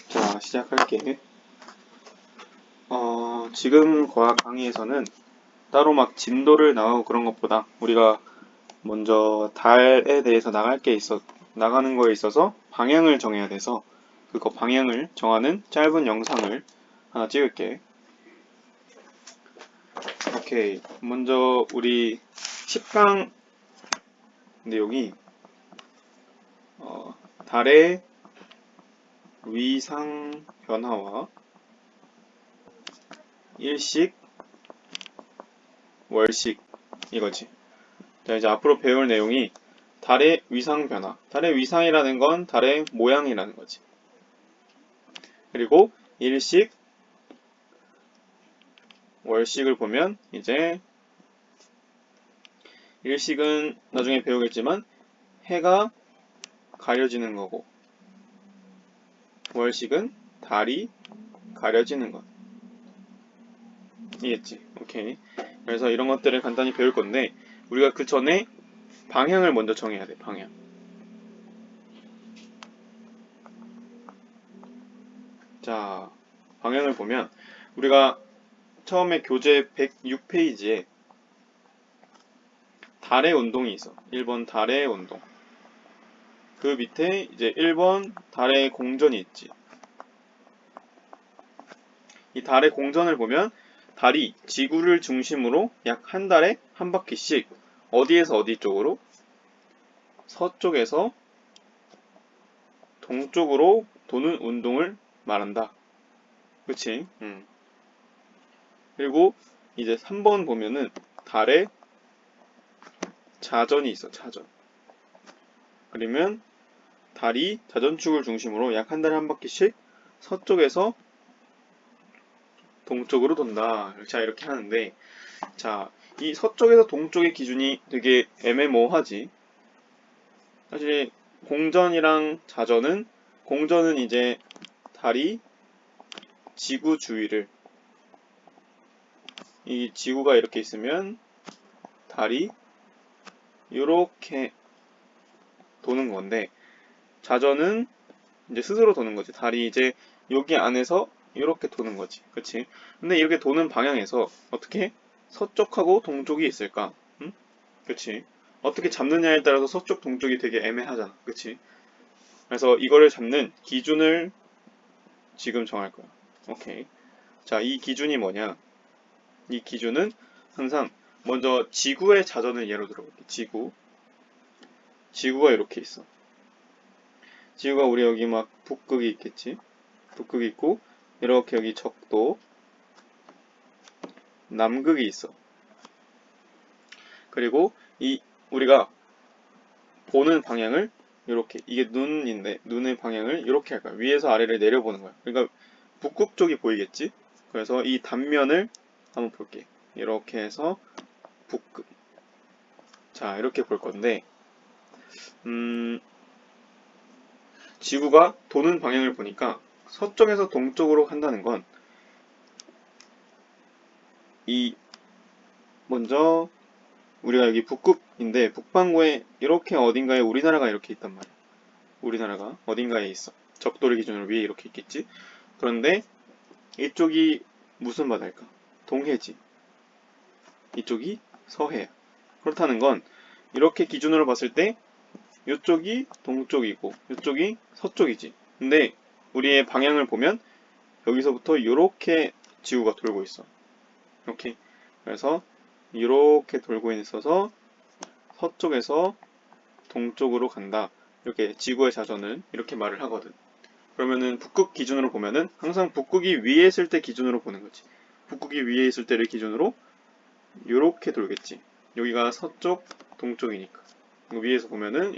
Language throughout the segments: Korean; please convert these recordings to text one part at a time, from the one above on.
자, 시작할게. 지금 과학 강의에서는 따로 막 진도를 나가고 그런 것보다 우리가 먼저 달에 대해서 나가는 거에 있어서 방향을 정해야 돼서 그거 방향을 정하는 짧은 영상을 하나 찍을게. 오케이. 먼저 우리 10강 내용이 달의 위상 변화와 일식, 월식 이거지. 자, 이제 앞으로 배울 내용이 달의 위상 변화. 달의 위상이라는 건 달의 모양이라는 거지. 그리고 일식, 월식을 보면 이제 일식은 나중에 배우겠지만 해가 가려지는 거고 월식은 달이 가려지는 것. 이해했지? 오케이. 그래서 이런 것들을 간단히 배울 건데 우리가 그 전에 방향을 먼저 정해야 돼. 방향. 자, 방향을 보면 우리가 처음에 교재 106페이지에 달의 운동이 있어. 1번 달의 운동. 그 밑에 이제 1번 달의 공전이 있지. 이 달의 공전을 보면 달이 지구를 중심으로 약 한 달에 한 바퀴씩 어디에서 어디 쪽으로? 서쪽에서 동쪽으로 도는 운동을 말한다. 그치? 그리고 이제 3번 보면은 달의 자전이 있어. 자전. 그러면 달이 자전축을 중심으로 약 한 달에 한 바퀴씩 서쪽에서 동쪽으로 돈다. 자, 이렇게 하는데, 자, 이 서쪽에서 동쪽의 기준이 되게 애매모호하지. 사실, 공전은 이제 달이 지구 주위를, 이 지구가 이렇게 있으면 달이 이렇게 도는 건데, 자전은 이제 스스로 도는 거지. 달이 이제 여기 안에서 이렇게 도는 거지. 그치? 근데 이렇게 도는 방향에서 어떻게 서쪽하고 동쪽이 있을까? 응? 그치? 어떻게 잡느냐에 따라서 서쪽, 동쪽이 되게 애매하잖아. 그치? 그래서 이거를 잡는 기준을 지금 정할 거야. 오케이. 자, 이 기준이 뭐냐? 이 기준은 항상 먼저 지구의 자전을 예로 들어볼게. 지구가 이렇게 있어. 지구가 우리 여기 막 북극이 있겠지? 북극이 있고 이렇게 여기 적도, 남극이 있어. 그리고 이 우리가 보는 방향을 이렇게 이게 눈인데 눈의 방향을 이렇게 할 거야. 위에서 아래를 내려보는 거야. 그러니까 북극 쪽이 보이겠지? 그래서 이 단면을 한번 볼게. 이렇게 해서 북극. 자, 이렇게 볼 건데 지구가 도는 방향을 보니까 서쪽에서 동쪽으로 한다는 건 이 먼저 우리가 여기 북극인데 북반구에 이렇게 어딘가에 우리나라가 이렇게 있단 말이야. 우리나라가 어딘가에 있어. 적도를 기준으로 위에 이렇게 있겠지. 그런데 이쪽이 무슨 바다일까? 동해지. 이쪽이 서해야. 그렇다는 건 이렇게 기준으로 봤을 때 이쪽이 동쪽이고 이쪽이 서쪽이지. 근데 우리의 방향을 보면 여기서부터 이렇게 지구가 돌고 있어. 이렇게. 그래서 이렇게 돌고 있어서 서쪽에서 동쪽으로 간다. 이렇게 지구의 자전은 이렇게 말을 하거든. 그러면은 북극 기준으로 보면은 항상 북극이 위에 있을 때 기준으로 보는 거지. 북극이 위에 있을 때를 기준으로 이렇게 돌겠지. 여기가 서쪽, 동쪽이니까. 위에서 보면은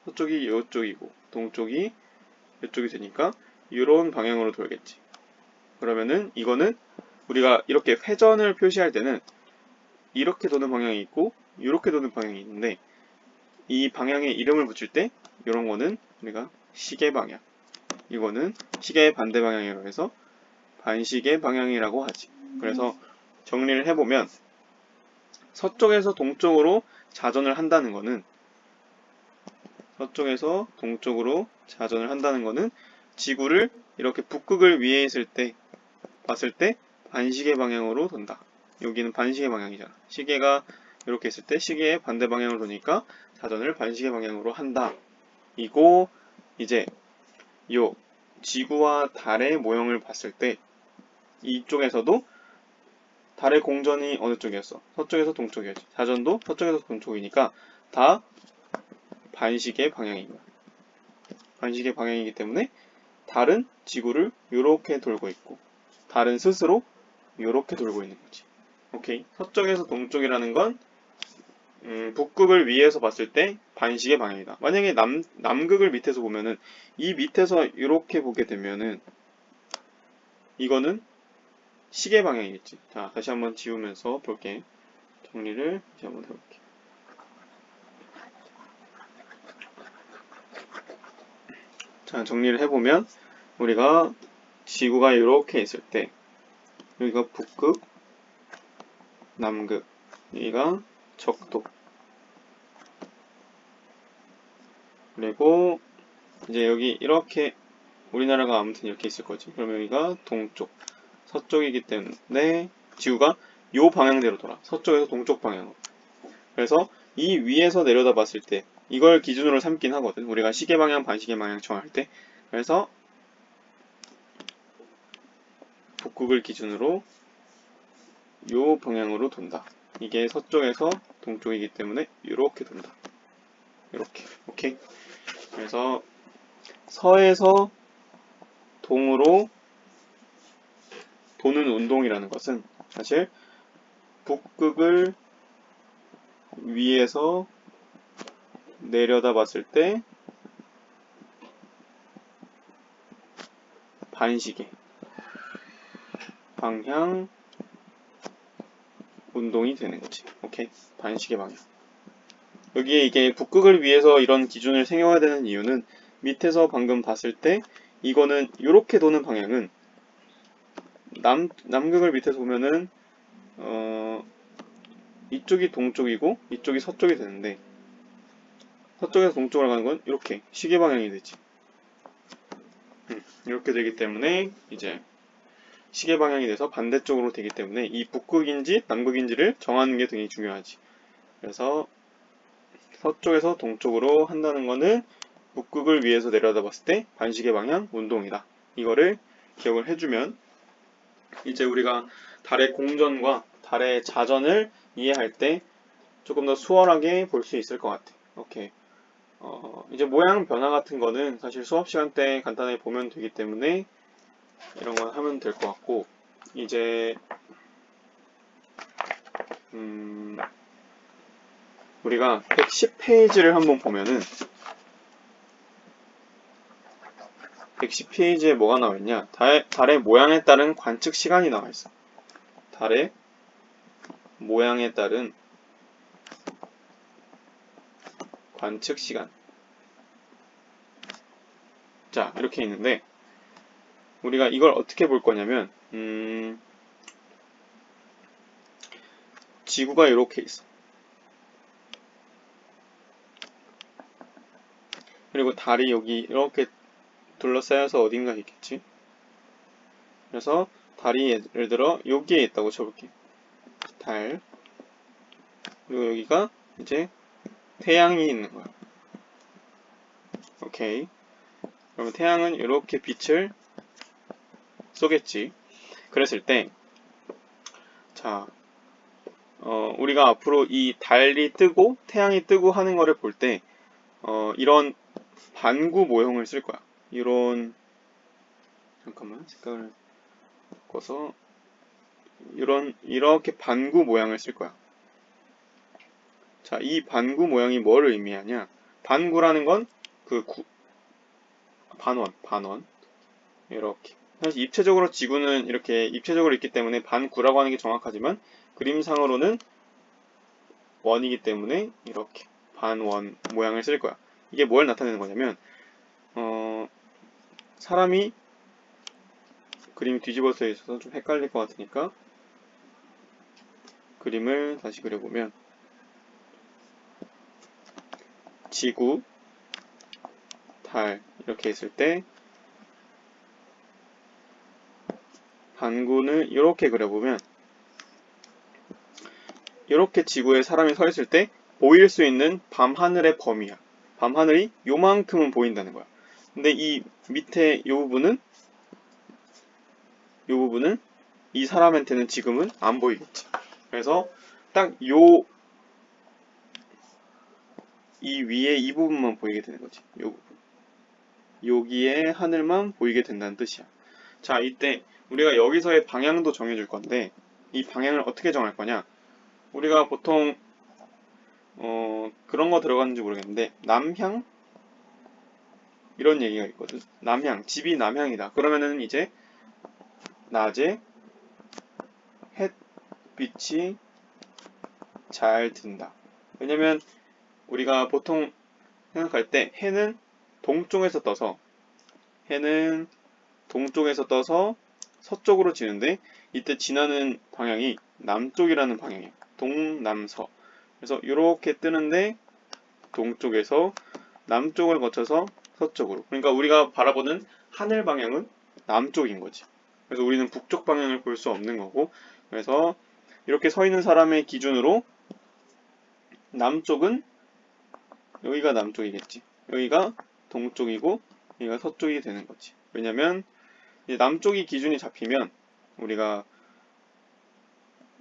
서쪽이 이쪽이고 동쪽이 이쪽이 되니까 이런 방향으로 돌겠지. 그러면은 이거는 우리가 이렇게 회전을 표시할 때는 이렇게 도는 방향이 있고 이렇게 도는 방향이 있는데 이 방향에 이름을 붙일 때 이런 거는 우리가 시계 방향, 이거는 시계의 반대 방향이라고 해서 반시계 방향이라고 하지. 그래서 정리를 해보면 서쪽에서 동쪽으로 자전을 한다는 거는 지구를 이렇게 북극을 위에 있을 때 봤을 때 반시계 방향으로 돈다. 여기는 반시계 방향이잖아. 시계가 이렇게 있을 때 시계의 반대 방향으로 도니까 자전을 반시계 방향으로 한다. 이고 이제 요 지구와 달의 모형을 봤을 때 이쪽에서도 달의 공전이 어느 쪽이었어? 서쪽에서 동쪽이었지. 자전도 서쪽에서 동쪽이니까 다 반시계 방향인 거야. 반시계 방향이기 때문에 달은 지구를 이렇게 돌고 있고 달은 스스로 이렇게 돌고 있는 거지. 오케이. 서쪽에서 동쪽이라는 건 북극을 위에서 봤을 때 반시계 방향이다. 만약에 남극을 밑에서 보면은 이 밑에서 이렇게 보게 되면은 이거는 시계 방향이겠지. 자, 다시 한번 지우면서 볼게. 정리를 다시 한번 해볼게. 자, 정리를 해보면 우리가 지구가 이렇게 있을 때 여기가 북극, 남극, 여기가 적도, 그리고 이제 여기 이렇게 우리나라가 아무튼 이렇게 있을 거지. 그러면 여기가 동쪽, 서쪽이기 때문에 지구가 요 방향대로 돌아. 서쪽에서 동쪽 방향으로. 그래서 이 위에서 내려다 봤을 때 이걸 기준으로 삼긴 하거든. 우리가 시계 방향, 반시계 방향 정할 때. 그래서 북극을 기준으로 요 방향으로 돈다. 이게 서쪽에서 동쪽이기 때문에 이렇게 돈다. 이렇게. 오케이. 그래서 서에서 동으로 도는 운동이라는 것은 사실 북극을 위에서 내려다 봤을 때 반시계 방향 운동이 되는 거지. 오케이. 반시계 방향. 여기에 이게 북극을 위해서 이런 기준을 생겨야 되는 이유는 밑에서 방금 봤을 때 이거는 이렇게 도는 방향은 남극을 밑에서 보면은 이쪽이 동쪽이고 이쪽이 서쪽이 되는데 서쪽에서 동쪽으로 가는 건 이렇게 시계 방향이 되지. 이렇게 되기 때문에 이제 시계 방향이 돼서 반대쪽으로 되기 때문에 이 북극인지 남극인지를 정하는 게 되게 중요하지. 그래서 서쪽에서 동쪽으로 한다는 거는 북극을 위에서 내려다 봤을 때 반시계 방향 운동이다. 이거를 기억을 해주면 이제 우리가 달의 공전과 달의 자전을 이해할 때 조금 더 수월하게 볼 수 있을 것 같아. 오케이. 이제 모양 변화 같은 거는 사실 수업 시간 때 간단하게 보면 되기 때문에 이런 건 하면 될 것 같고 이제 우리가 110페이지를 한번 보면은 110페이지에 뭐가 나와 있냐? 달의 모양에 따른 관측 시간이 나와 있어. 달의 모양에 따른 관측 시간. 자, 이렇게 있는데 우리가 이걸 어떻게 볼 거냐면 지구가 이렇게 있어. 그리고 달이 여기 이렇게 둘러싸여서 어딘가 있겠지. 그래서 달이 예를 들어 여기에 있다고 쳐볼게. 달. 그리고 여기가 이제 태양이 있는 거야. 오케이. 그러면 태양은 이렇게 빛을 쏘겠지. 그랬을 때, 자, 우리가 앞으로 이 달이 뜨고 태양이 뜨고 하는 거를 볼 때, 이런 반구 모형을 쓸 거야. 이런, 잠깐만, 색깔을 바꿔서, 이렇게 반구 모양을 쓸 거야. 자, 이 반구 모양이 뭐를 의미하냐? 반구라는 건 그 반원. 이렇게. 사실 입체적으로 지구는 이렇게 입체적으로 있기 때문에 반구라고 하는 게 정확하지만 그림상으로는 원이기 때문에 이렇게 반원 모양을 쓸 거야. 이게 뭘 나타내는 거냐면 사람이 그림이 뒤집어져 있어서 좀 헷갈릴 것 같으니까 그림을 다시 그려보면 지구, 달 이렇게 있을 때 반군을 이렇게 그려보면 이렇게 지구에 사람이 서 있을 때 보일 수 있는 밤하늘의 범위야. 밤하늘이 요만큼은 보인다는 거야. 근데 이 밑에 이 부분은 이 사람한테는 지금은 안 보이겠지. 그래서 딱 이 위에 이 부분만 보이게 되는 거지. 요 부분. 여기에 하늘만 보이게 된다는 뜻이야. 자, 이때 우리가 여기서의 방향도 정해줄 건데 이 방향을 어떻게 정할 거냐? 우리가 보통 그런 거 들어갔는지 모르겠는데 남향? 이런 얘기가 있거든. 남향, 집이 남향이다. 그러면은 이제 낮에 햇빛이 잘 든다. 왜냐면 우리가 보통 생각할 때 해는 동쪽에서 떠서 서쪽으로 지는데 이때 지나는 방향이 남쪽이라는 방향이야. 동남서. 그래서 이렇게 뜨는데 동쪽에서 남쪽을 거쳐서 서쪽으로. 그러니까 우리가 바라보는 하늘 방향은 남쪽인 거지. 그래서 우리는 북쪽 방향을 볼 수 없는 거고. 그래서 이렇게 서 있는 사람의 기준으로 남쪽은 여기가 남쪽이겠지. 여기가 동쪽이고 여기가 서쪽이 되는 거지. 왜냐면 이제 남쪽이 기준이 잡히면 우리가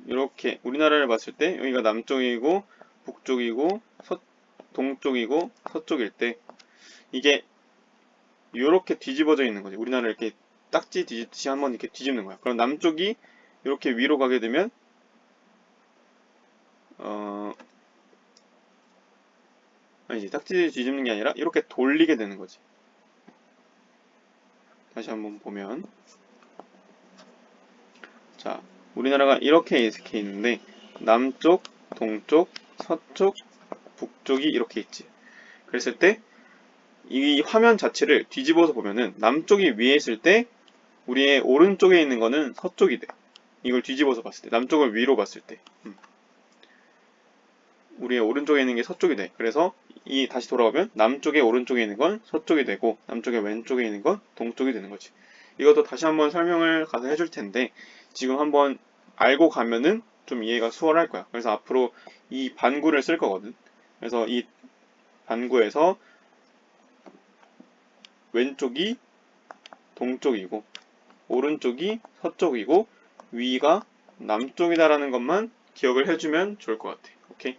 이렇게 우리나라를 봤을 때 여기가 남쪽이고 북쪽이고 동쪽이고 서쪽일 때 이게 이렇게 뒤집어져 있는 거지. 우리나라 이렇게 딱지 뒤집듯이 한번 이렇게 뒤집는 거야. 그럼 남쪽이 이렇게 위로 가게 되면 아니지, 딱지 뒤집는 게 아니라 이렇게 돌리게 되는 거지. 다시 한번 보면 자, 우리나라가 이렇게 있는데 남쪽, 동쪽, 서쪽, 북쪽이 이렇게 있지. 그랬을 때 이 화면 자체를 뒤집어서 보면은 남쪽이 위에 있을 때 우리의 오른쪽에 있는 거는 서쪽이 돼. 이걸 뒤집어서 봤을 때, 남쪽을 위로 봤을 때 우리의 오른쪽에 있는 게 서쪽이 돼. 그래서 다시 돌아오면 남쪽에 오른쪽에 있는 건 서쪽이 되고 남쪽에 왼쪽에 있는 건 동쪽이 되는 거지. 이것도 다시 한번 설명을 가서 해줄 텐데 지금 한번 알고 가면은 좀 이해가 수월할 거야. 그래서 앞으로 이 반구를 쓸 거거든. 그래서 이 반구에서 왼쪽이 동쪽이고 오른쪽이 서쪽이고 위가 남쪽이다라는 것만 기억을 해주면 좋을 것 같아. 오케이?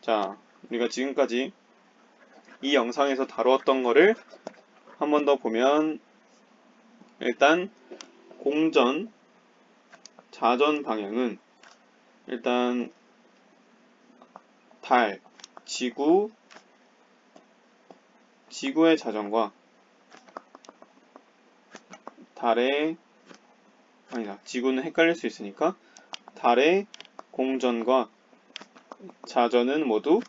자, 우리가 지금까지 이 영상에서 다루었던 거를 한 번 더 보면 일단 공전, 자전 방향은 일단 달, 지구의 자전과 달의 아니다. 지구는 헷갈릴 수 있으니까 달의 공전과 자전은 모두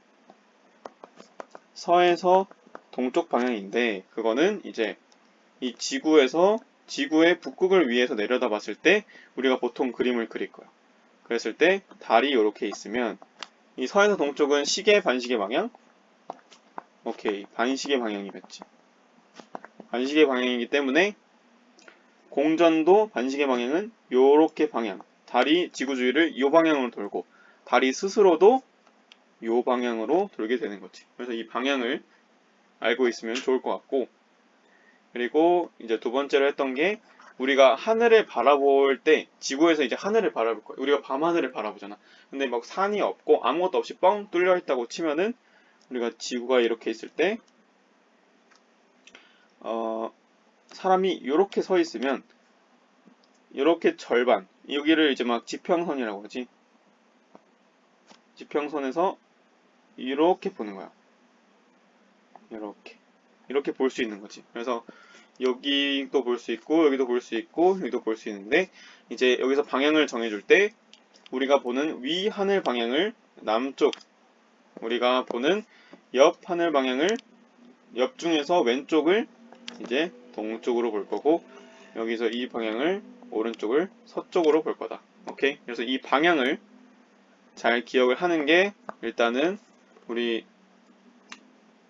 서에서 동쪽 방향인데 그거는 이제 이 지구의 북극을 위에서 내려다 봤을 때 우리가 보통 그림을 그릴 거야. 그랬을 때 달이 이렇게 있으면 이 서에서 동쪽은 시계 반시계 방향? 오케이. 반시계 방향이겠지. 반시계 방향이기 때문에 공전도 반시계 방향은 요렇게 방향. 달이 지구 주위를 요 방향으로 돌고 달이 스스로도 요 방향으로 돌게 되는 거지. 그래서 이 방향을 알고 있으면 좋을 것 같고 그리고 이제 두 번째로 했던 게 우리가 하늘을 바라볼 때 지구에서 이제 하늘을 바라볼 거야. 우리가 밤하늘을 바라보잖아. 근데 막 산이 없고 아무것도 없이 뻥 뚫려 있다고 치면은 우리가 지구가 이렇게 있을 때 사람이 이렇게 서 있으면 이렇게 절반 여기를 이제 막 지평선이라고 하지. 지평선에서 이렇게 보는 거야. 이렇게 볼 수 있는 거지. 그래서 여기도 볼 수 있고 여기도 볼 수 있고 여기도 볼 수 있는데 이제 여기서 방향을 정해줄 때 우리가 보는 위 하늘 방향을 남쪽, 우리가 보는 옆 하늘 방향을 옆 중에서 왼쪽을 이제 동쪽으로 볼 거고 여기서 이 방향을 오른쪽을 서쪽으로 볼 거다. 오케이? 그래서 이 방향을 잘 기억을 하는 게 일단은 우리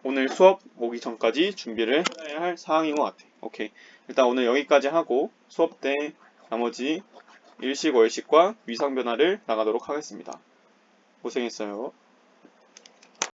오늘 수업 오기 전까지 준비를 해야 할 사항인 것 같아. 오케이. 일단 오늘 여기까지 하고 수업 때 나머지 일식, 월식과 위상 변화를 나가도록 하겠습니다. 고생했어요.